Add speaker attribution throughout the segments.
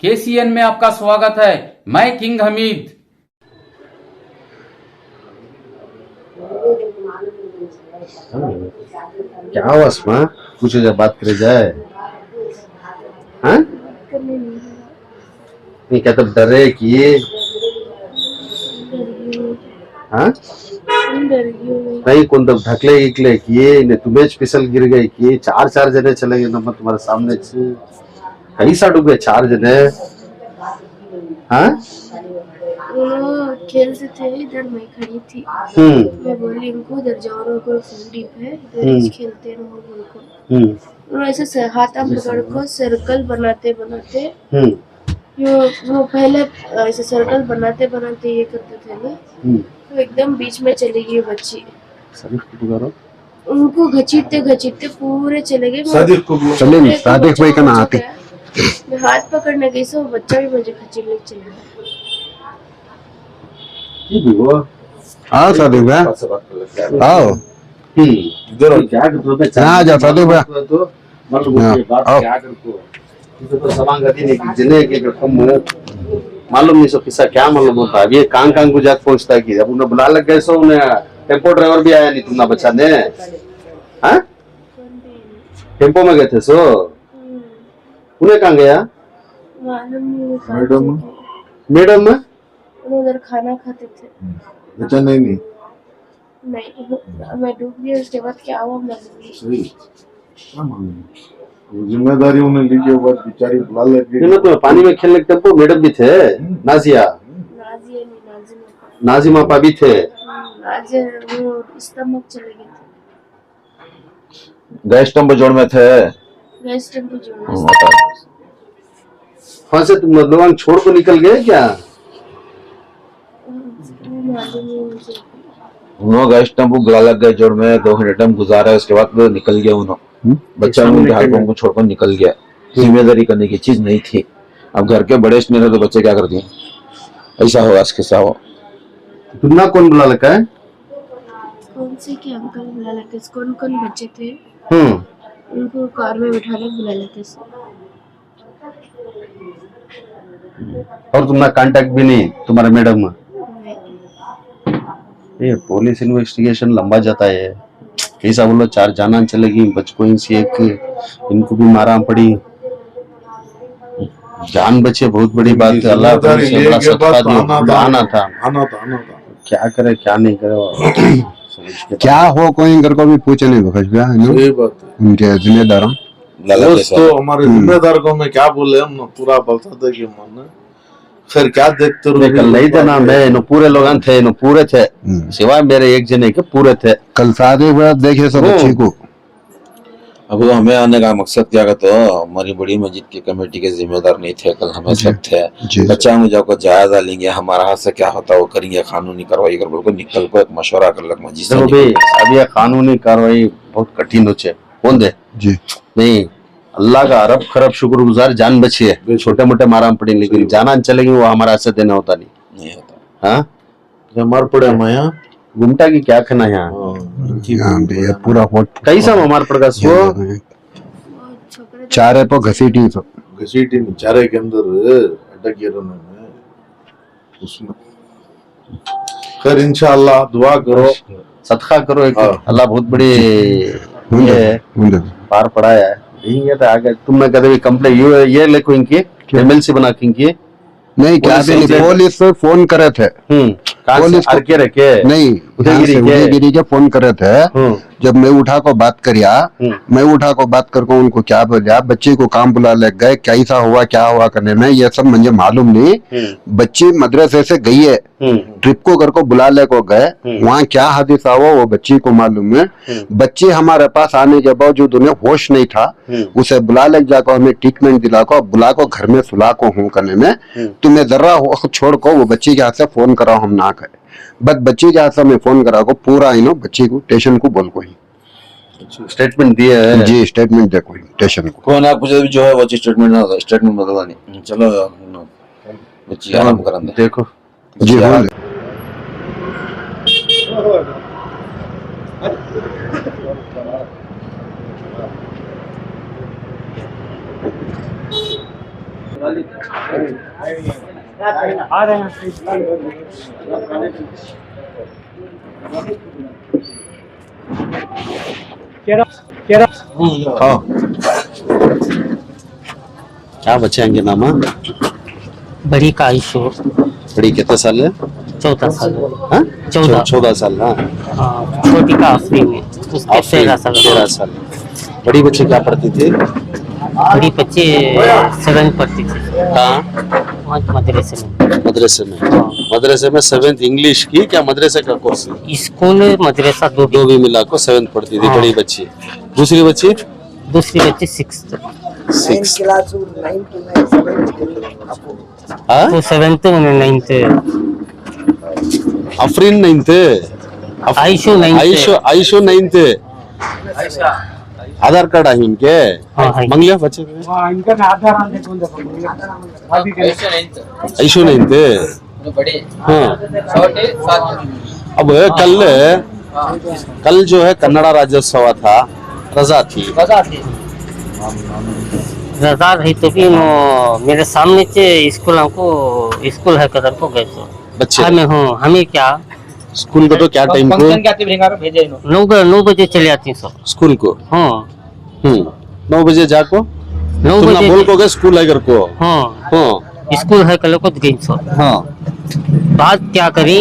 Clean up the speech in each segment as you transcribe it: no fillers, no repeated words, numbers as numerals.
Speaker 1: KCN में आपका स्वागत है। मैं किंग हमीद।
Speaker 2: क्या हुआ अस्मा? कुछ जब बात करे जाए। हाँ नहीं क्या तब डर रहे कि हाँ नहीं कौन तब ढकले इकले किए ने तुम्हें फिसल गिर गए कि चार जने चले गए नंबर तुम्हारे सामने से कहीं सा डूबे चार जने। हाँ
Speaker 3: खेलते थे इधर मैं खड़ी थी। मैं बोली इनको इधर जाओ को फुल डीप है इधर खेलते रहो बोल को उन्होंने ऐसे हाथ पकड़ को सर्कल बनाते बनाते वो पहले ऐसे सर्कल बनाते बनाते ये करते थे ना तो एकदम बीच में चली गई बच्ची। उनको घसीटते घसीटते पूरे चले गए।
Speaker 2: सादिक भाई का ना आते
Speaker 3: मैं हाथ पकड़ने गई सो बच्चा भी मुझे खींचने चला गया।
Speaker 2: आओ सादिक भाई आओ इधर क्या करते ना जा सादिक भाई तो क्या करते तो समांगति नहीं जिन्हें के कम मालूम नहीं सो किस्सा क्या मालूम होता है। ये कांग गुजरात पहुंचता है कि अब उन्हें बुला लग गए सो उन्हें टेम्पो ड्राइवर भी आया नहीं तुमने बच्चा ने। हाँ टेम्पो में गए थे सो उन्हें कहाँ गया मैडम में
Speaker 3: उधर खाना खाते थे।
Speaker 2: बच्चा नहीं
Speaker 3: मैं डूब गई उसके बाद क्या हुआ
Speaker 4: जिम्मेदारी उन्हें ली के बाद बेचारी बुला लगी।
Speaker 2: तो पानी में खेलने के टेम्पो मैडम भी थे नाजिया नाजिमा पा भी थे।
Speaker 3: वो स्टमक चले गए थे।
Speaker 4: गैस टेम्पो जोड़ में थे।
Speaker 3: गैस टेम्पो जोड़
Speaker 2: वहां से तुम लोग छोड़ को निकल गए क्या?
Speaker 4: उन्होंने गैस टेम्पो बुला लग गए जोड़ में 2 घंटे टाइम गुजारा उसके बाद वो निकल गया उन्होंने बच्चा उनके हाथों को छोड़कर निकल गया। जिम्मेदारी करने की चीज नहीं थी। अब घर के बड़े नहीं रहे तो बच्चे क्या करते हैं ऐसा होगा इसके साथ हो।
Speaker 2: तुमना कौन बुला लगा है?
Speaker 3: कौन से के अंकल बुला लगे कौन बच्चे थे उनको कार में बिठा के बुला लेते थे।
Speaker 2: और तुमना कांटेक्ट भी नहीं तुम्हारे मैडम में? ये पुलिस इन्वेस्टिगेशन लंबा जाता है। कैसा बोलो 4 जान चलेगी बच्चों इनसे एक इनको भी मारा पड़ी जान बचे बहुत बड़ी बात है। अल्लाह से बड़ा सदका दियो आना था क्या करे क्या नहीं करे क्या हो कोई घर को भी पूछे नहीं बखश गया उनके जिम्मेदार
Speaker 4: तो हमारे जिम्मेदार को मैं क्या बोले हम पूरा बताते कि मन फिर क्या देखते रहो
Speaker 2: कल नहीं थे ना मैं पूरे लोग थे पूरे थे सिवाय मेरे एक जने के पूरे थे। कल शादी देखे सब बच्ची को।
Speaker 4: अब तो हमें आने का मकसद क्या था तो हमारी बड़ी मस्जिद की कमेटी के जिम्मेदार नहीं थे कल हमें सब थे। बच्चा मुझे को जायजा लेंगे हमारा हाथ से क्या होता वो करेंगे कानूनी कार्रवाई कर बिल्कुल निकल को एक मशवरा कर लग मस्जिद से
Speaker 2: अब ये कानूनी कार्रवाई बहुत कठिन हो कौन दे जी नहीं अल्लाह का अरब खरब शुक्रगुजार जान बची है छोटे मोटे माराम पड़ी लेकिन जाना चलेगी वो हमारा से देना होता नहीं होता। हाँ
Speaker 4: मार पड़े हम यहाँ
Speaker 2: घूमटा की क्या खाना यहाँ पूरा कैसा मार पड़ेगा सो चारे पर घसीटी
Speaker 4: चारे के अंदर अटक गया उसमें खैर इंशाअल्लाह दुआ करो
Speaker 2: सदका करो एक अल्लाह बहुत बड़ी ये पार पड़ाया है। ये तो आगे तुमने कभी भी कंप्लेंट ये लिखो इनकी एमएलसी बना के इनकी नहीं क्या पुलिस पे फोन करे थे पुलिस के रखे नहीं उदयगिरी के फोन करे थे। जब मैं उठा को बात करिया मैं उठा को बात करके उनको क्या बोलिया बच्चे को काम बुला ले गए कैसा हुआ क्या हुआ करने में ये सब मुझे मालूम नहीं। बच्ची मदरसे से गई है ट्रिप को घर को बुला ले को गए वहाँ क्या हादिसा हुआ वो बच्ची को मालूम है। बच्ची हमारे पास आने के बावजूद उन्हें होश नहीं था उसे बुला ले जाकर हमें ट्रीटमेंट दिला को बुला को घर में सुला को हूँ करने में तुम्हें जरा छोड़ को वो बच्ची के हाथ से फोन कराओ हम ना कहे बस बच्ची के हाथ से मैं फोन करा को पूरा बच्ची को स्टेशन को बोल को ही स्टेटमेंट दिया है जी स्टेटमेंट देखो स्टेशन को
Speaker 4: कौन आप पूछे जो है वो स्टेटमेंट ना स्टेटमेंट बता नहीं चलो बच्ची आराम करा
Speaker 2: देखो
Speaker 4: जी हाँ
Speaker 2: हाँ क्या बच्चे हैं नाम?
Speaker 5: बड़ी का आयुष
Speaker 2: बड़ी कितने साल है?
Speaker 5: 14 साल
Speaker 2: हाँ?
Speaker 5: 14
Speaker 2: साल। हाँ
Speaker 5: हाँ, छोटी का आफरीन में उसके 13 साल
Speaker 2: 13 साल। बड़ी बच्चे क्या पढ़ती थी?
Speaker 5: बड़ी बच्चे 7 पढ़ती थी।
Speaker 2: हाँ
Speaker 5: वहाँ मदरसे में।
Speaker 2: मदरसे में 7th इंग्लिश की क्या मदरसे का कोर्स?
Speaker 5: स्कूल मदरसा दो
Speaker 2: भी मिला को 7th पढ़ती थी।
Speaker 5: हाँ।
Speaker 2: बड़ी बच्ची। दूसरी बच्ची
Speaker 5: 6th
Speaker 2: हाँ?
Speaker 5: तो 7th और 9th
Speaker 2: Afreen 9th,
Speaker 5: आयुषो 9th
Speaker 2: आयुषो 9th। आधार कार्ड आहे इनके?
Speaker 5: हाँ है।
Speaker 2: मंगलिया बच्चे आयुषो 9th। हाँ अब कल जो है कन्नड़ा राज्योत्सव था, रजा थी।
Speaker 5: रजा रही तो भी मेरे सामने से स्कूल है कदर को गए तो
Speaker 2: बच्चे
Speaker 5: हमें क्या
Speaker 2: स्कूल को तो क्या टाइम को
Speaker 5: 9 बजे चले आती सब
Speaker 2: स्कूल को?
Speaker 5: हाँ
Speaker 2: 9 बजे जाको
Speaker 5: 9
Speaker 2: तुम ना
Speaker 5: बजे
Speaker 2: बोल को गए स्कूल है घर को?
Speaker 5: हाँ
Speaker 2: हाँ
Speaker 5: स्कूल है कल को गई सब
Speaker 2: हाँ
Speaker 5: बात क्या करी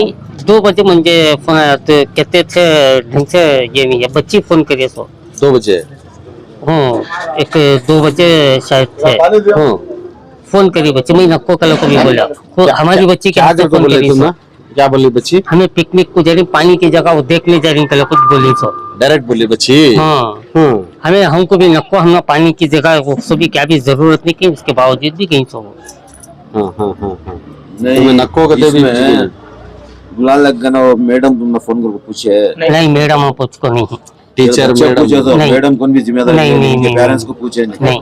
Speaker 5: 2 बजे मुझे फोन आया तो कहते थे ढंग से ये नहीं है बच्ची फोन करिए सो
Speaker 2: 2 बजे।
Speaker 5: हाँ एक 2 बजे शायद थे
Speaker 2: हाँ
Speaker 5: फोन करी बच्ची मैं नको कल को भी बोला हमारी बच्ची
Speaker 2: क्या करके
Speaker 5: फोन
Speaker 2: बोले
Speaker 5: करी
Speaker 2: तुम
Speaker 5: सो
Speaker 2: ना? क्या बोली बच्ची?
Speaker 5: हमें पिकनिक को जा रही पानी की जगह वो देखने जा रही कल कुछ बोली सो
Speaker 2: डायरेक्ट बोली बच्ची?
Speaker 5: हाँ
Speaker 2: हाँ
Speaker 5: हमें हमको भी नको हम पानी की जगह वो सभी क्या भी जरूरत नहीं की उसके बावजूद भी गई सो
Speaker 2: हाँ हाँ हाँ हाँ तुम्हें नको कदे भी
Speaker 4: बुला लग गया ना वो मैडम तुमने फोन करके पूछे?
Speaker 5: नहीं मैडम आप उसको नहीं
Speaker 2: टीचर
Speaker 4: पूछे तो
Speaker 5: नहीं।
Speaker 4: मैडम कौन भी जिम्मेदारी
Speaker 5: नहीं,
Speaker 4: है?
Speaker 5: नहीं,
Speaker 4: इनके
Speaker 5: नहीं,
Speaker 4: पेरेंट्स को पूछे नहीं?
Speaker 5: नहीं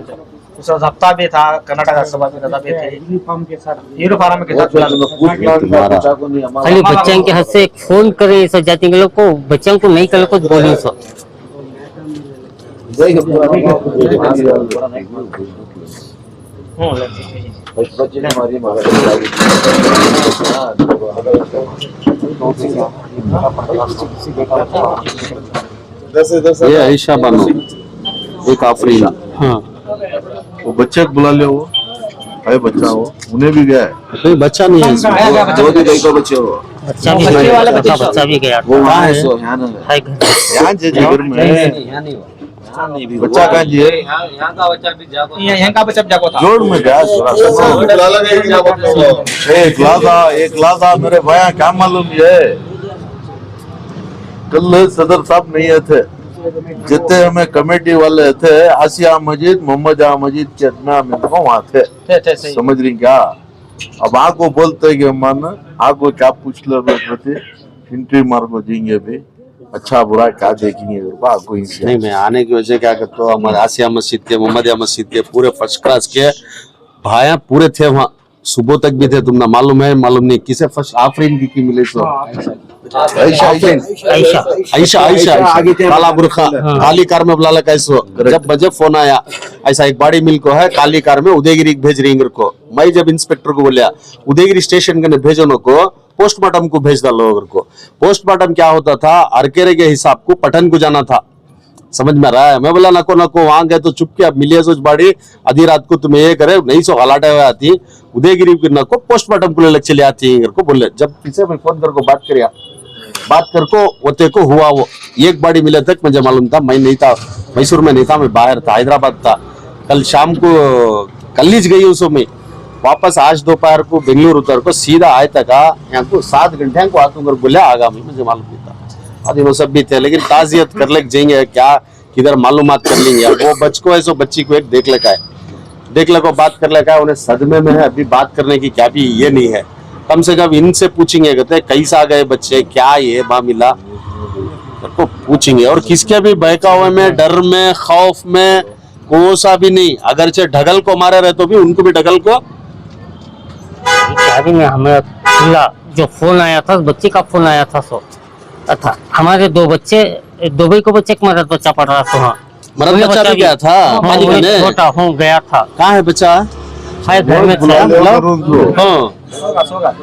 Speaker 6: उस हफ्ता भी था कर्नाटक राज्यसभा में रजा भी थे यूनिफॉर्म के साथ
Speaker 4: पूछा को नहीं हमारा
Speaker 5: खाली बच्चों के हाथ से एक फोन करे सब जाति के लोग को बच्चों को नहीं कर कुछ बोली सो
Speaker 4: बच्चे ने हमारी
Speaker 2: ये आयशा बानो एक आफरीन।
Speaker 5: हाँ
Speaker 7: वो बच्चे को बुला ले, वो भाई बच्चा हो उन्हें भी गया है।
Speaker 2: कोई बच्चा नहीं है इसमें।
Speaker 4: जो भी गई को बच्चे हो
Speaker 5: बच्चा भी बच्चा भी गया
Speaker 4: वो वहाँ है
Speaker 2: है?
Speaker 4: सो यहाँ ना
Speaker 5: है घर
Speaker 7: यहाँ जे घर में बच्चा कहाँ जी है?
Speaker 6: यहाँ का बच्चा भी जागो था
Speaker 7: जोड़ में गया एक लादा मेरे भाया क्या मालूम ये कल सदर साहब नहीं थे जितने हमें कमेटी वाले थे आसिया मजीद मोहम्मद मजीद चेतना में वहाँ थे समझ रही क्या? अब आगो बोलते कि हम आगो क्या पूछ लो प्रति इंट्री मार को देंगे भी अच्छा बुरा क्या देखेंगे आगो
Speaker 2: नहीं मैं आने की वजह क्या करता हूँ हमारे आसिया मस्जिद के मोहम्मदिया मस्जिद के पूरे फर्स्ट क्लास के भाया पूरे थे वहाँ सुबह तक भी थे। तुमने मालूम है मालूम नहीं किसे फर्स्ट आफरीन की मिले तो आयशा काला बुरखा काली कार में बुला लगा इसको। जब मुझे फोन आया ऐसा एक बड़ी मिल को है काली कार में उदयगिरी भेज रही को। मैं जब इंस्पेक्टर को बोलिया उदयगिरी स्टेशन के भेजो न को पोस्टमार्टम को भेज डालो। को पोस्टमार्टम क्या होता था अरकेरे के हिसाब को पठन को जाना था। समझ में रहा है? मैं बोला नको वहां गए तो चुप के अब मिलिए सोच बाड़ी आधी रात को तुम्हें ये करे नहीं सो हलाटे हुए आती उदयगिरी की नको पोस्टमार्टम को ले चले आती है को बोले। जब पीछे में फोन कर को बात करिया बात कर को होते को हुआ वो एक बाड़ी मिले तक मुझे मालूम था। मैं नहीं था मैसूर में नहीं था मैं बाहर था हैदराबाद था। कल शाम को कल गई उसो में वापस आज दोपहर को बेंगलुरु उतर को सीधा आए तक यहाँ को 7 घंटे को आतू कर बोले आगामी मुझे मालूम नहीं था। आदि वो सब भी थे लेकिन ताजियत कर ले जाएंगे क्या किधर मालूमात कर लेंगे। वो बच को है सो बच्ची को एक देख लेका है देख ले को बात कर लेका है। उन्हें सदमे में है अभी बात करने की क्या भी ये नहीं है। कम से कम इनसे पूछेंगे कहते कैसा गए बच्चे क्या ये मामला तो पूछेंगे। और किसके भी बहका हुए में डर में खौफ में कोसा भी नहीं। अगर चाहे ढगल को मारे रहे तो भी उनको भी ढगल को
Speaker 5: क्या भी नहीं। हमें खुला जो फोन आया था बच्ची का फोन आया था सो था हमारे 2 बच्चे दुबई को बच्चे एक मरद बच्चा पढ़ रहा था।
Speaker 2: मरद बच्चा भी गया था पानी में
Speaker 5: छोटा हो गया था।
Speaker 2: कहाँ है बच्चा?
Speaker 5: मैं घर में था।
Speaker 2: हाँ
Speaker 6: सोगा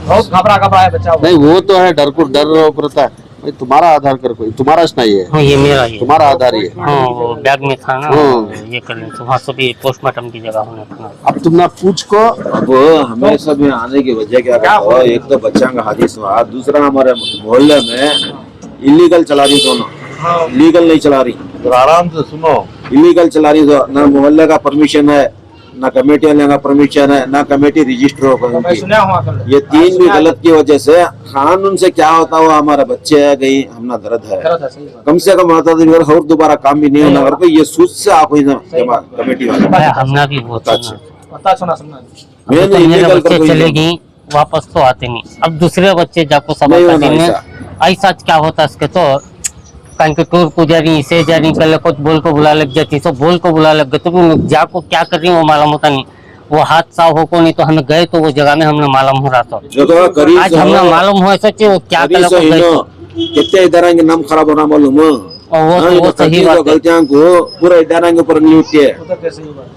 Speaker 6: बहुत घबरा है बच्चा।
Speaker 2: नहीं वो तो है, डर रहता है भाई। तुम्हारा आधार कर कोई, तुम्हारा नहीं है,
Speaker 5: हाँ ये मेरा ही है।
Speaker 2: तुम्हारा आधार ही है।
Speaker 5: हाँ वो बैग में था ना,
Speaker 2: हाँ।
Speaker 5: ये कर लें तो वहाँ से भी पोस्टमार्टम की जगह होना था ना।
Speaker 2: अब तुम ना पूछ को।
Speaker 4: अब हमें सब यहाँ आने की वजह क्या है? एक तो बच्चा का हादिस हुआ, दूसरा हमारे मोहल्ले में इलीगल चला रही दोनों, लीगल नहीं चला रही।
Speaker 7: तो आराम से सुनो,
Speaker 4: इलीगल चला रही तो ना मोहल्ले का परमिशन है, ना कमेटी वाले का परमिशन है, ना कमेटी रजिस्टर होगा
Speaker 6: मैं सुना हुआ कल
Speaker 4: ये तीन भी गलत की वजह से कानून से क्या होता हुआ हमारे बच्चे है गई, हमना दर्द है।
Speaker 6: सही बात।
Speaker 4: कम से कम आता तो और दोबारा काम भी नहीं होना अगर कोई ये सूझ से आप ही ना कमेटी वाले
Speaker 5: भाई हमने भी बहुत
Speaker 4: अच्छा।
Speaker 6: पता सुना
Speaker 4: मैंने
Speaker 5: तो मेरे
Speaker 4: इलीगल
Speaker 5: बच्चे
Speaker 4: कर
Speaker 5: चले गई वापस तो आते नहीं। अब दूसरे बच्चे जाको
Speaker 4: नहीं
Speaker 5: सबक
Speaker 4: होना
Speaker 5: देंगे।
Speaker 4: ऐसा।
Speaker 5: ऐसा क्या होता है इसके तो कहीं के टूर को जा रही से जा रही, कल कुछ बोल को बुला लग जाती, सब बोल को बुला लग गए तो जाको क्या कर रही वो मालूम होता नहीं। वो हादसा हो को नहीं तो हमें गए तो वो जगह में हमने मालूम हो रहा था।
Speaker 4: जो तो करीब
Speaker 5: आज हमने मालूम हुआ सच्चे वो क्या
Speaker 4: करीब
Speaker 5: कल
Speaker 4: से
Speaker 5: को गए
Speaker 4: हिनो
Speaker 5: तो।
Speaker 4: कितने इधर के नाम खराब होना मालूम है।
Speaker 5: और वो सही बात है।
Speaker 4: गलतियां को पूरा इधर के ऊपर नहीं उठती है।
Speaker 6: सही बात।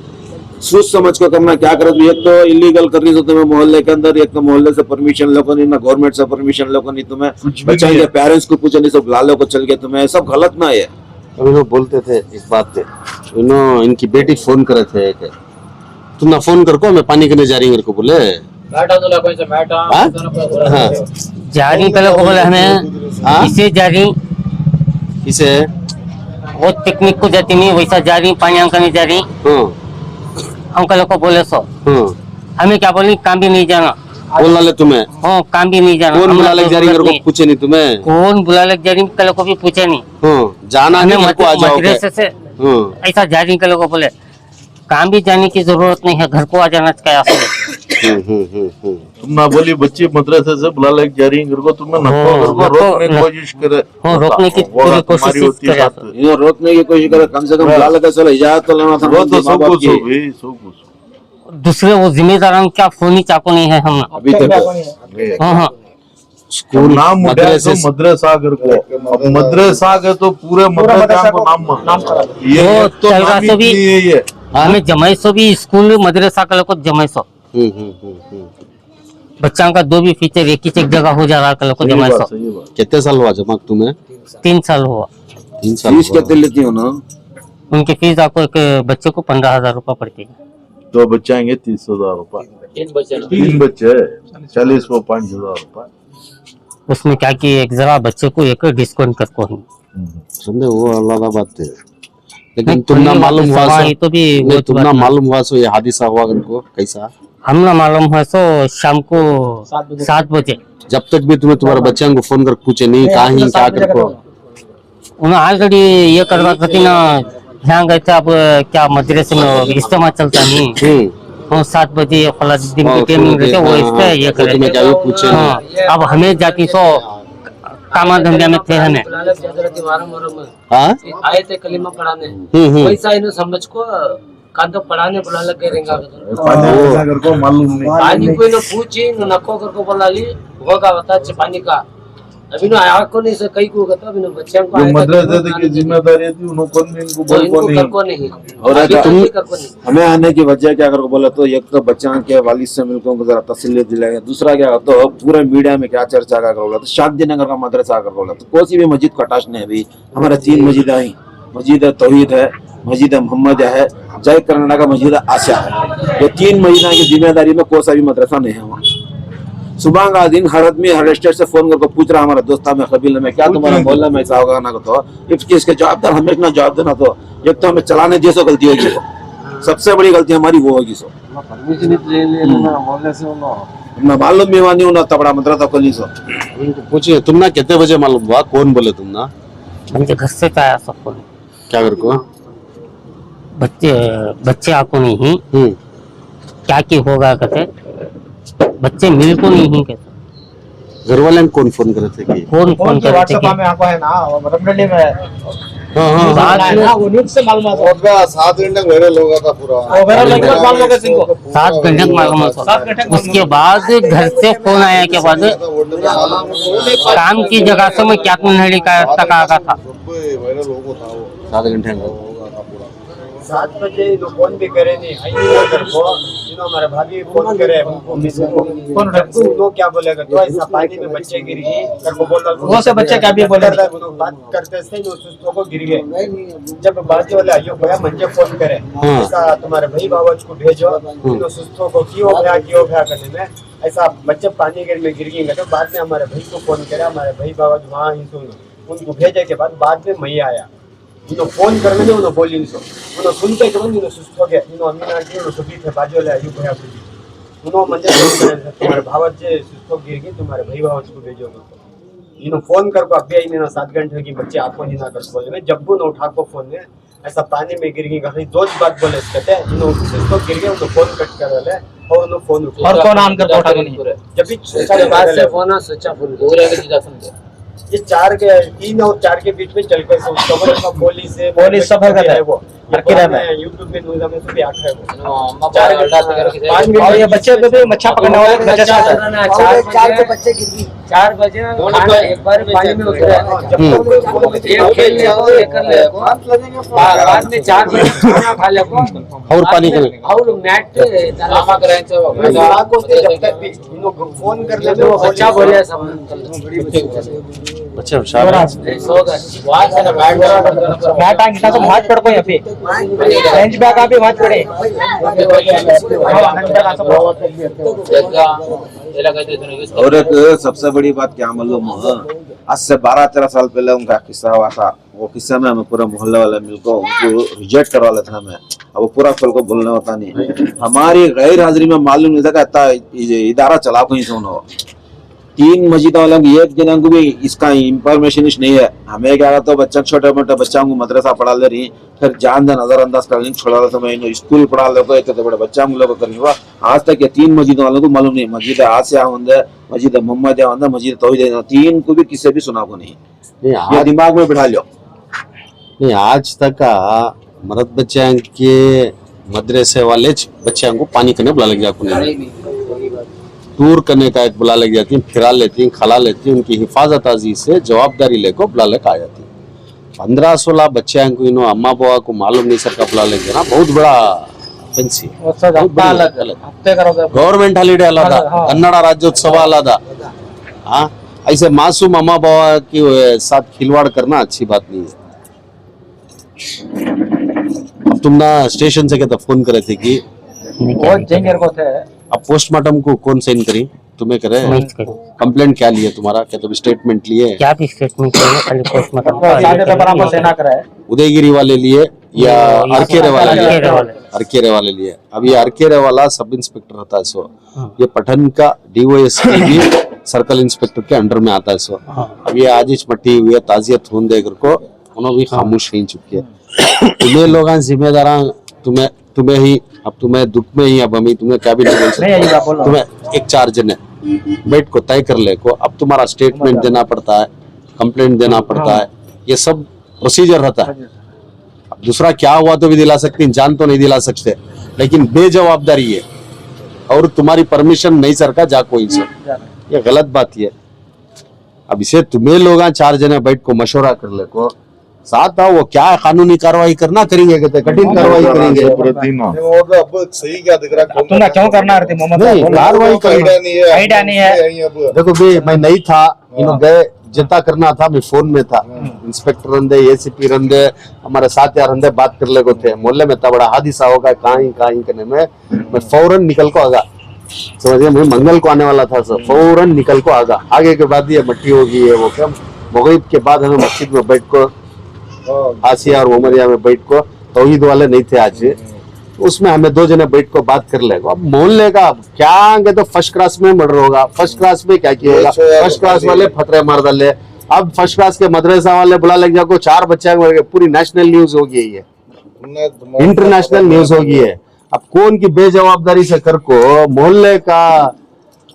Speaker 4: सोच समझ को करना क्या करे तो एक तो इलीगल कर रही तो तुम्हें मोहल्ले के अंदर, एक तो मोहल्ले से परमिशन लोगों नहीं, ना गवर्नमेंट से परमिशन लोगों नहीं, तुम्हें बच्चे के पेरेंट्स को पूछे नहीं, सब लालो को चल गए, तुम्हें सब गलत ना है।
Speaker 2: अभी लोग बोलते थे इस बात पे, इनकी बेटी फोन करे थे एक, तुम ना फोन कर को मैं पानी करने जा रही हूँ मेरे को बोले।
Speaker 6: बैठा तो कोई से बैठा
Speaker 2: हाँ? हाँ
Speaker 5: जा रही कल को बोले हमें
Speaker 2: हाँ?
Speaker 5: इसे जा रही
Speaker 2: इसे
Speaker 5: वो पिकनिक को जाती नहीं वैसा जा रही, पानी करने जा रही।
Speaker 2: हाँ
Speaker 5: हम कल को बोले सो
Speaker 2: हाँ
Speaker 5: हमें क्या बोली काम भी नहीं जाना।
Speaker 2: बोलना ले तुम्हें,
Speaker 5: हाँ काम भी नहीं जाना।
Speaker 2: कौन
Speaker 5: हमने
Speaker 2: बुला लग
Speaker 5: तो
Speaker 2: जा रही मेरे
Speaker 5: जरूरत
Speaker 2: को
Speaker 5: नहीं।
Speaker 2: पूछे नहीं तुम्हें।
Speaker 5: कौन बुला लग जा रही कल को भी पूछे नहीं।
Speaker 2: हाँ जाना नहीं मेरे को आ जाओ।
Speaker 5: मदरसे से
Speaker 2: हाँ
Speaker 5: ऐसा जा रही कल को बोले काम भी जाने की जरूरत नहीं है, घर को आ जाना चाहिए।
Speaker 7: तुम ना बोली बच्ची मदरसे से बुला लेके जा रही घर को, तुमने
Speaker 5: हाँ,
Speaker 7: रोकने की कोशिश करे।
Speaker 5: हाँ, रोकने की
Speaker 7: वो
Speaker 5: पूरी
Speaker 7: तुम्हारी
Speaker 5: कोशिश
Speaker 7: होती है
Speaker 5: करे।
Speaker 7: बात।
Speaker 4: इन्हों रोकने की कोशिश करे, कम से कम बुला लगा चलो इजाजत तो लेना था
Speaker 7: वो तो
Speaker 4: माँ
Speaker 7: सब
Speaker 4: बाप
Speaker 7: कुछ
Speaker 4: की।
Speaker 7: हो भाई, सब कुछ।
Speaker 5: दूसरे वो जिम्मेदार क्या फोनी चाको नहीं है हम।
Speaker 4: अभी तक
Speaker 5: हाँ हाँ
Speaker 7: स्कूल नाम
Speaker 2: मदरसे
Speaker 7: तो मदरसा घर को, अब मदरसा के तो पूरे मदरसा को नाम ये
Speaker 5: वो
Speaker 7: एक तो
Speaker 5: चल रहा
Speaker 7: नाम ही
Speaker 5: से भी-
Speaker 7: इतनी है ये।
Speaker 5: हमें जमाइसो भी स्कूल मदरसा कल को जमाइसो बच्चा का दो भी फीचर एक ही जगह हो जा रहा कल को
Speaker 7: सही
Speaker 5: जमाइसो।
Speaker 7: बात, सही बात।
Speaker 2: कितने साल हुआ जमा तुम्हें?
Speaker 5: 3 साल हुआ।
Speaker 2: 3 साल
Speaker 4: फीस
Speaker 2: हुआ।
Speaker 4: कितने लेती हो ना?
Speaker 5: उनकी फीस आपको एक बच्चे को 15,000 रुपये पड़ती है।
Speaker 7: दो बच्चे आएंगे 30,000 रुपए, 3 बच्चे 40 को 5,000 रुपए।
Speaker 5: उसमें क्या कि एक जरा बच्चे को एक डिस्काउंट करको ही।
Speaker 2: समझे वो अलग बात है, लेकिन
Speaker 5: नहीं,
Speaker 2: तुमना
Speaker 5: कोई
Speaker 2: मालूम हुआ
Speaker 5: सवाल
Speaker 2: सो,
Speaker 5: ही तो भी
Speaker 2: नहीं
Speaker 5: बहुत
Speaker 2: तुमना
Speaker 5: बात नहीं।
Speaker 2: मालूम हुआ सो ये हादिसा हुआ उनको कैसा?
Speaker 5: हमने मालूम हुआ सो शाम को 7 बजे
Speaker 2: जब तक भी तुम्हें तुम्हारे बच्चों को फोन कर पूछे नहीं कहाँ ही क्या कर को।
Speaker 5: उन्हें ऑलरेडी ये करवा करती ना यहाँ गए थे। अब क्या मदरसे में इज्तिमा चलता नहीं। हाँ 7 बजे फला दिन की टाइमिंग रहते वो इस पे ये करे।
Speaker 2: तुम्हें क्या भी पूछे नहीं।
Speaker 5: हाँ अब हमें जाती सो कामा धंधे में थे हमें।
Speaker 2: हाँ
Speaker 8: आए थे कलीमा पढ़ाने, वैसा इन्हें समझ को कांतो पढ़ाने बुला लग गए रहेंगे।
Speaker 7: मदरसा घर को मालूम नहीं।
Speaker 8: पानी कोई न पूछी न नको करको बोला ली होगा बता अच्छे पानी का अभी ना आया को नहीं से कई को कहता अभी ना बच्चों को
Speaker 7: जो
Speaker 8: आया था
Speaker 7: मदरसे की जिम्मेदारी थी उनको इनको
Speaker 8: तो
Speaker 7: बोल
Speaker 8: इनको
Speaker 7: को नहीं।
Speaker 8: करको नहीं
Speaker 4: और
Speaker 8: अभी
Speaker 4: अगर
Speaker 8: तुम करको नहीं।
Speaker 4: हमें आने की वजह क्या कर बोला तो एक तो बच्चा के वालिद से मिलकर उनको जरा तसल्ली दिलाएगा, दूसरा क्या तो पूरे मीडिया में क्या चर्चा का बोला तो शादी नगर का मदरसा कर बोला तो कोई भी मस्जिद का टच नहीं। अभी हमारे 3 मस्जिद आई, मस्जिद तौहीद है, मस्जिद मोहम्मद है, जय कर्नाटक का मस्जिद आशा है। ये 3 मस्जिद की जिम्मेदारी में कोई सा भी मदरसा नहीं है वहाँ। सुबह का दिन हर आदमी हर स्टेट से फोन करके पूछ रहा हमारा दोस्त में कबीले में क्या तुम्हारा मोहल्ला में ऐसा होगा ना तो इसके जवाबदार हमें ना जवाब देना। तो एक तो हमें चलाने जैसे गलती होगी, सबसे बड़ी गलती हमारी वो होगी। सो ना मालूम भी नहीं होना तबड़ा मदरसा खोली सो
Speaker 2: उनको पूछिए तुम ना कितने बजे मालूम हुआ, कौन बोले तुम ना
Speaker 5: मुझे घर से तो आया सब फोन।
Speaker 2: क्या कर को?
Speaker 5: बच्चे आको नहीं क्या की होगा कहते बच्चे मिल को नहीं कहते।
Speaker 2: घर वाले कौन फोन करे थे कि?
Speaker 5: फोन
Speaker 6: फोन
Speaker 5: करे थे
Speaker 6: व्हाट्सएप
Speaker 5: कि
Speaker 6: में आपको है ना वो रमडली में
Speaker 5: बाद में
Speaker 6: वो न्यूज़ से मालूम है।
Speaker 7: 7 घंटे वायरल होगा था पूरा।
Speaker 6: वो मेरा लगभग मालूम है सिंह को
Speaker 5: 7 घंटे का मालूम है।
Speaker 6: 7 घंटे का
Speaker 5: उसके बाद घर से फोन आया के बाद काम की जगह से मैं क्या तक आ गया था।
Speaker 2: 7 घंटे
Speaker 9: 7 बजे इन्हों फोन भी करे नहीं आई नहीं घर को इन्हों हमारे भाभी फोन करे उनको मिस को फोन रखो उन्हों क्या बोलेगा तो ऐसा पानी में बच्चे गिर गए घर को बोल रहा
Speaker 6: वो से बच्चे क्या भी बोले
Speaker 9: उन्हों बात करते से इन्हों सुस्तों को गिर गए जब बाजी वाले आयो भैया मुझे फोन करे ऐसा तुम्हारे भाई बाबा को भेजो इन्हों सुस्तों को क्यों भया करने में ऐसा बच्चे पानी में गिर गए तो बाद में हमारे भाई को फोन करे हमारे भाई बाबा वहाँ ही उनको भेजे के बाद में मैं आया इन्हों फोन करने में उन्होंने बोली उन्होंने सुनते के बाद इन्हों सुस्त हो गया इन्हों अमीना जी उन्होंने सुबह थे बाजू ले आयु भैया उन्होंने मुझे फोन करे तुम्हारे भावत जे सुस्त हो गिर गई तुम्हारे भाई बाबा को भेजो इन्हों फोन कर को अभी आई ना 7 घंटे की बच्चे आपको नहीं ना कर बोले मैं जब न उठा को फोन में ऐसा पानी में गिर गई कहीं दो बात बोले कहते इन्हों सुस्त हो गिर गए उन्होंने फोन कट कर वाले और उन्होंने फोन उठा
Speaker 6: और कौन आम कर उठा नहीं
Speaker 9: जब भी
Speaker 8: बाद से फोन स्विच ऑफ हो रहा है
Speaker 9: ये 3 और 4 के बीच में चल कर उसका
Speaker 6: पुलिस सब है वो
Speaker 9: यूट्यूब में न्यूज़ में भी आता है वो
Speaker 6: 4 और ये बच्चे को भी मच्छा पकड़ने वाले बच्चे
Speaker 8: 4 के बच्चे गिर गए 4 बजे खाना एक बार पानी में उतरा एक खेल ले और एक कर ले बाद में 4 बजे खाना खा ले
Speaker 2: और पानी के
Speaker 8: और मैट लामा करायचं
Speaker 9: फोन कर ले वो
Speaker 8: बच्चा बोले सब
Speaker 2: बच्चे होशियार हैं।
Speaker 6: बैट आंखा तो हाथ पड़ को यहाँ पे बेंच बैग आ भी हाथ पड़े
Speaker 4: और एक सबसे बड़ी बात क्या मालूम आज से 12-13 साल पहले उनका किस्सा हुआ था वो किस्सा में हमें पूरा मोहल्ले वाले मिलकर उनको रिजेक्ट करवा लेते हमें अब वो पूरा खोल को बोलने होता नहीं हमारी गैर हाजिरी में मालूम नहीं था कहता इदारा चला कहीं से उन्होंने 3 मस्जिद वालों की एक जना को भी इसका इंफॉर्मेशन नहीं है हमें क्या तो बच्चा छोटे मोटे बच्चा को मदरसा पढ़ा ले रही फिर जान दे नजरअंदाज कर छोड़ा समय स्कूल पढ़ा ले तो बड़े बच्चा लोग कर आज तक ये 3 मस्जिद वालों को मालूम नहीं मस्जिद आसिया होंगे मस्जिद मोहम्मद होंगे मस्जिद तौहीद 3 को भी किसी भी सुना को नहीं ये दिमाग में बिठा लो
Speaker 2: नहीं आज तक मर्द बच्चे के मदरसे वाले बच्चे को पानी करने बुला लग जाए टूर करने का एक बुला लग जाती है फिरा लेती हैं खिला लेती हैं उनकी हिफाजत अजी से जवाबदारी लेकर बुला लेकर आ जाती है 15-16 बच्चे को इन्हों अम्मा बाबा को मालूम नहीं सर का बुला लग जाना बहुत बड़ा ऑफेंस है गवर्नमेंट हॉलीडे अलग कन्नड़ राज्योत्सव अलग हाँ ऐसे मासूम अम्मा बाबा के साथ खिलवाड़ करना अच्छी बात नहीं है अब तुम ना स्टेशन से क्या फोन करे थे कि अब पोस्टमार्टम को कौन साइन करी तुम्हें करे कंप्लेंट क्या लिए तुम्हारा क्या तुम स्टेटमेंट लिए
Speaker 5: क्या भी स्टेटमेंट खाली पोस्टमार्टम
Speaker 2: उदयगिरी वाले लिए या अरकेरे वाले लिए अब ये अरकेरे वाला सब इंस्पेक्टर रहता है सो ये पठन का डीओएसपी भी सर्कल इंस्पेक्टर के अंडर में आता है सो अब ये आजिश मट्टी हुई है ताजियत होने देकर को उन्होंने भी खामोश नहीं चुके हैं तुम्हें लोग जिम्मेदार तुम्हें ही अब तुम्हें दुख में ही अब हमें तुम्हें क्या भी नहीं बोल सकते तुम्हें एक 4 जने बैठ को तय कर ले को अब तुम्हारा स्टेटमेंट देना पड़ता है कंप्लेंट देना पड़ता है ये सब प्रोसीजर रहता है अब दूसरा क्या हुआ तो भी दिला सकते जान तो नहीं दिला सकते लेकिन बेजवाबदारी है और तुम्हारी परमिशन नहीं सर का जा कोई से ये गलत बात है अब इसे तुम्हें लोग 4 जने बैठ को मशवरा कर ले को साथ आओ वो क्या है कानूनी कार्रवाई करना करेंगे कहते कठिन कार्रवाई करेंगे
Speaker 7: सही क्या दिख रहा
Speaker 6: तुमने क्यों करना रहती मोहम्मद
Speaker 2: कार्रवाई
Speaker 6: आइडिया नहीं है
Speaker 2: देखो भी मैं नहीं था इन्हों गए जितना करना था मैं फोन में था इंस्पेक्टर रंदे एसीपी रंदे हमारे साथ यार रंदे बात कर ले को थे मोहल्ले में इतना बड़ा हादसा होगा कहीं करने में मैं फौरन निकल को आगा समझिए मैं मंगल को आने वाला था सर फौरन निकल को आगा आगे के बाद ये मट्टी होगी है वो क्या मगरिब के बाद हमें मस्जिद में बैठ को आसिया और मोहम्मदिया में बैठ को तौहीद वाले नहीं थे आज उसमें हमें 2 जने बैठ को बात कर लेगा अब मोहल्ले का क्या आगे तो फर्स्ट क्लास में मर्डर होगा फर्स्ट क्लास में क्या किया होगा फर्स्ट क्लास वाले फतरे मार डाले अब फर्स्ट क्लास के मदरसा वाले बुला लग जाओ 4 बच्चे मर गए पूरी नेशनल न्यूज हो गई है इंटरनेशनल न्यूज हो गई है अब कौन की बेजवाबदारी से कर को मोहल्ले का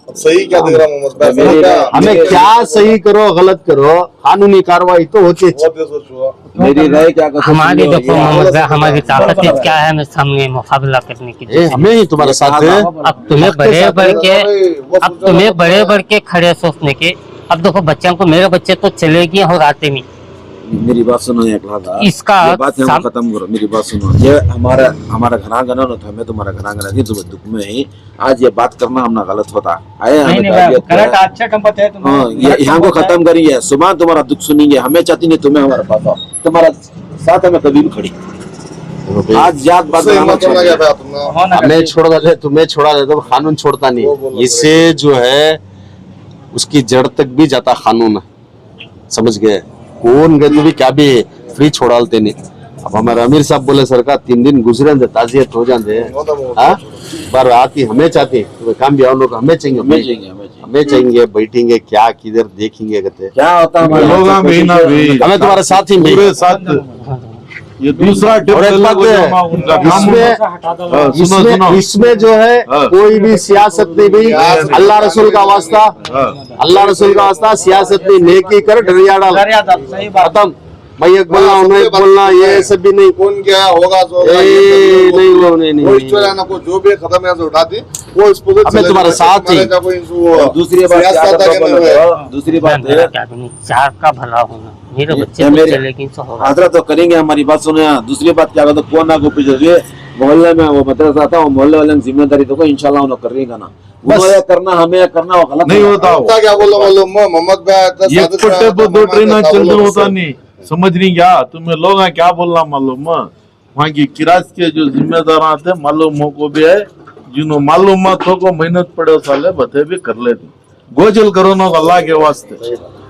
Speaker 7: सही क्या दिख रहा मोहम्मद
Speaker 2: हमें क्या सही करो गलत करो कानूनी कार्रवाई तो होती है
Speaker 4: मेरी राय क्या
Speaker 5: हमारी देखो मोहम्मद हमारी ताकत क्या है हमें सामने मुकाबला करने की
Speaker 2: हमें ही तुम्हारे साथ है
Speaker 5: अब तुम्हें बड़े बढ़ के खड़े सोचने के अब देखो बच्चों को मेरे बच्चे तो चले गए और आते नहीं
Speaker 4: मेरी बात सुनो एक लादा
Speaker 5: इसका
Speaker 4: ये बात है खत्म करो, मेरी बात सुनो। ये हमारा घरांगना न था, मैं तुम्हारा घरांगना नहीं, तुम्हें दुख में ही आज ये बात करना हमना गलत होता आए
Speaker 6: करेक्ट, अच्छा कंपत है तुम।
Speaker 4: हाँ, यहाँ को खत्म करिए, सुबह तुम्हारा दुख सुनेंगे, हमें चाहती नहीं तुम्हें हमारे पास आओ, तुम्हारा साथ हमें कभी भी खड़ी। आज जात बात
Speaker 2: हमें छोड़ दे, तुम्हें छोड़ा दे तो कानून छोड़ता नहीं, इससे जो है उसकी जड़ तक भी जाता कानून, समझ गए? कौन गए तो भी क्या भी फ्री छोड़ालते नहीं। अब हमारे अमीर साहब बोले सरकार 3 दिन गुजरे ताजियत हो जाते पर आती हमें चाहती तो काम भी आओ लोग हमें चाहिए, हमें चाहिए, बैठेंगे क्या किधर देखेंगे कहते
Speaker 4: क्या होता है
Speaker 2: हमें तुम्हारे साथ ही
Speaker 7: पूरे साथ। ये दूसरा
Speaker 2: इसमें जो है कोई भी सियासत नहीं भी, अल्लाह रसूल का वास्ता, अल्लाह रसूल का वास्ता सियासत नहीं, नेकी कर डरिया डाल, खत्म। मैं एक बोलना उन्हें एक बोलना, ये सब भी नहीं।
Speaker 7: कौन क्या होगा
Speaker 2: नहीं
Speaker 7: जो भी खत्म है उठा दी वो इसको
Speaker 2: हमें तुम्हारे साथ ही।
Speaker 4: दूसरी बात है
Speaker 5: चार का भला होना, मेरे बच्चे लेकिन
Speaker 4: हाजरा तो करेंगे, हमारी बात सुने। दूसरी बात क्या कहते, कौन ना को पीछे मोहल्ले में वो मदरसा था, वो मोहल्ले वाले की जिम्मेदारी तो इंशाल्लाह उन्हें करेगा ना, वो करना हमें करना, वो गलत
Speaker 7: नहीं होता। क्या बोलो मोहम्मद भाई होता नहीं, समझ नहीं क्या तुम्हें लोग क्या बोलना मालूम, वहाँ की किराज के जो जिम्मेदार आते मालूम हो को भी है, जिन्हों मालूम हो को मेहनत पड़े साले बते भी कर लेते, गोजल करो ना अल्लाह के वास्ते,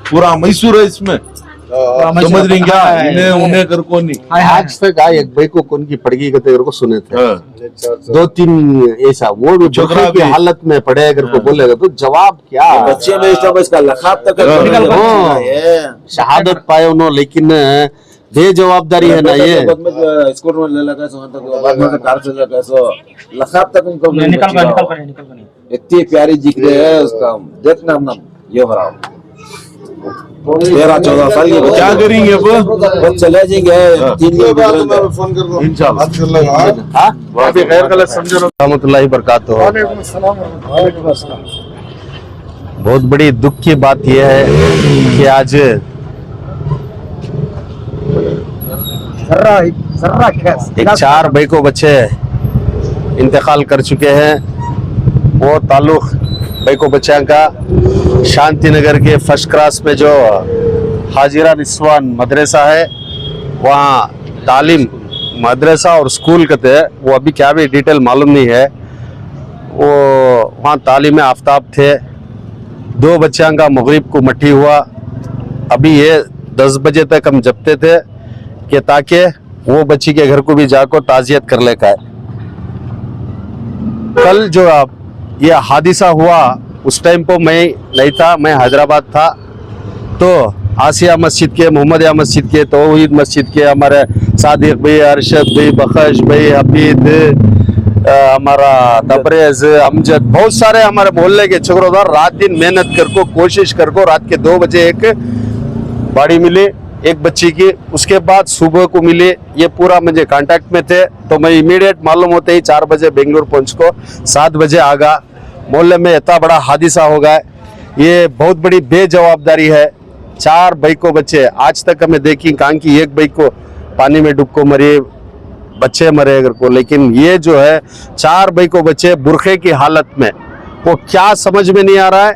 Speaker 7: पूरा मैसूर है इसमें, समझ रही क्या? उन्हें कर को नहीं।
Speaker 2: आज तक एक भाई को कौन की पड़गी कहते को सुने थे 2-3 ऐसा, वो भी बकरे की हालत में पड़े अगर को बोलेगा तो जवाब क्या?
Speaker 4: बच्चे में इसका लखाब तक
Speaker 2: शहादत पाए उन्होंने, लेकिन बेजवाबदारी है ना ये।
Speaker 4: स्कूल में ले लगा सो तक बाद में कार से लगा सो लखाब तक उनको
Speaker 6: निकल
Speaker 4: इतनी प्यारी जिक्र है उसका, देखना हम ये हो रहा 13-14 साल के
Speaker 7: क्या करेंगे
Speaker 4: वो चले जाएंगे 3 दिन बाद
Speaker 7: फोन कर दो इंशाल्लाह।
Speaker 2: रहमतुल्लाहि बरकातहू। बहुत बड़ी दुख की बात यह है कि आज एक 4 भाई को बच्चे इंतकाल कर चुके हैं। वो ताल्लुक भाई को बच्चा का शांति नगर के फर्स्ट क्लास में जो हाजिरा निस्वान मदरसा है, वहाँ तालीम मदरसा और स्कूल कहते हैं, वो अभी क्या भी डिटेल मालूम नहीं है। वो वहाँ तालीम आफ्ताब थे, 2 बच्चों का मगरिब को मट्टी हुआ। अभी ये 10 बजे तक हम जपते थे कि ताकि वो बच्ची के घर को भी जाकर ताजियत कर ले का है। कल जो ये हादिसा हुआ उस टाइम पर मैं नहीं था, मैं हैदराबाद था। तो आसिया मस्जिद के, मोहम्मदिया मस्जिद के, तौहीद मस्जिद के हमारे सादिक भाई, अरशद भाई, बख्श भाई, हफीद, हमारा तबरेज, अमजद, बहुत सारे हमारे मोहल्ले के चक्रोदार रात दिन मेहनत करको कोशिश करको रात के 2 बजे एक बॉडी मिली एक बच्ची की। उसके बाद सुबह को मिली। ये पूरा मुझे कांटेक्ट में थे, तो मैं इमीडिएट मालूम होते ही 4 बजे बेंगलुरु पहुंच को 7 बजे आ गया। मोहल्ले में इतना बड़ा हादिसा हो गया, ये बहुत बड़ी बेजवाबदारी है। 4 भाई को बच्चे आज तक हमें देखी कहाँ की, एक भाई को पानी में डूब को मरे, बच्चे मरे अगर को, लेकिन ये जो है 4 भाई को बच्चे बुरखे की हालत में, वो क्या समझ में नहीं आ रहा है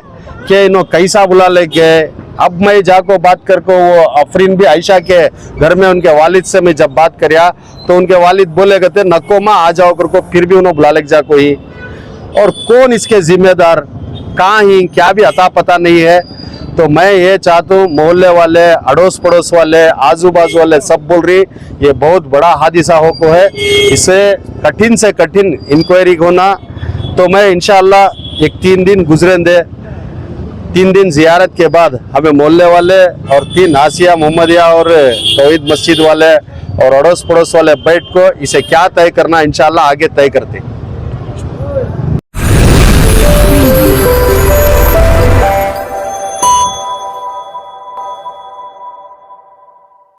Speaker 2: कि इन्हों कैसा बुला ले गए। अब मैं जाको बात करको वो अफरीन भी आयशा के घर में उनके वालिद से मैं जब बात करिया तो उनके वालिद बोले कहते नको माँ आ जाओ करको, फिर भी उन्होंने बुला ले जाको ही। और कौन इसके जिम्मेदार कहाँ ही क्या भी अता पता नहीं है। तो मैं ये चाहता हूँ मोहल्ले वाले, अड़ोस पड़ोस वाले, आजू बाजू वाले सब बोल रही ये बहुत बड़ा हादिसा हो को है, इसे कठिन से कठिन इंक्वायरी होना। तो मैं इंशाअल्लाह एक 3 दिन गुजरेंगे, 3 दिन जियारत के बाद हमें मोहल्ले वाले और 3 आसिया मोहम्मदिया और तौहीद मस्जिद वाले और अड़ोस पड़ोस वाले बैठ को इसे क्या तय करना इंशाअल्लाह आगे तय करते हैं।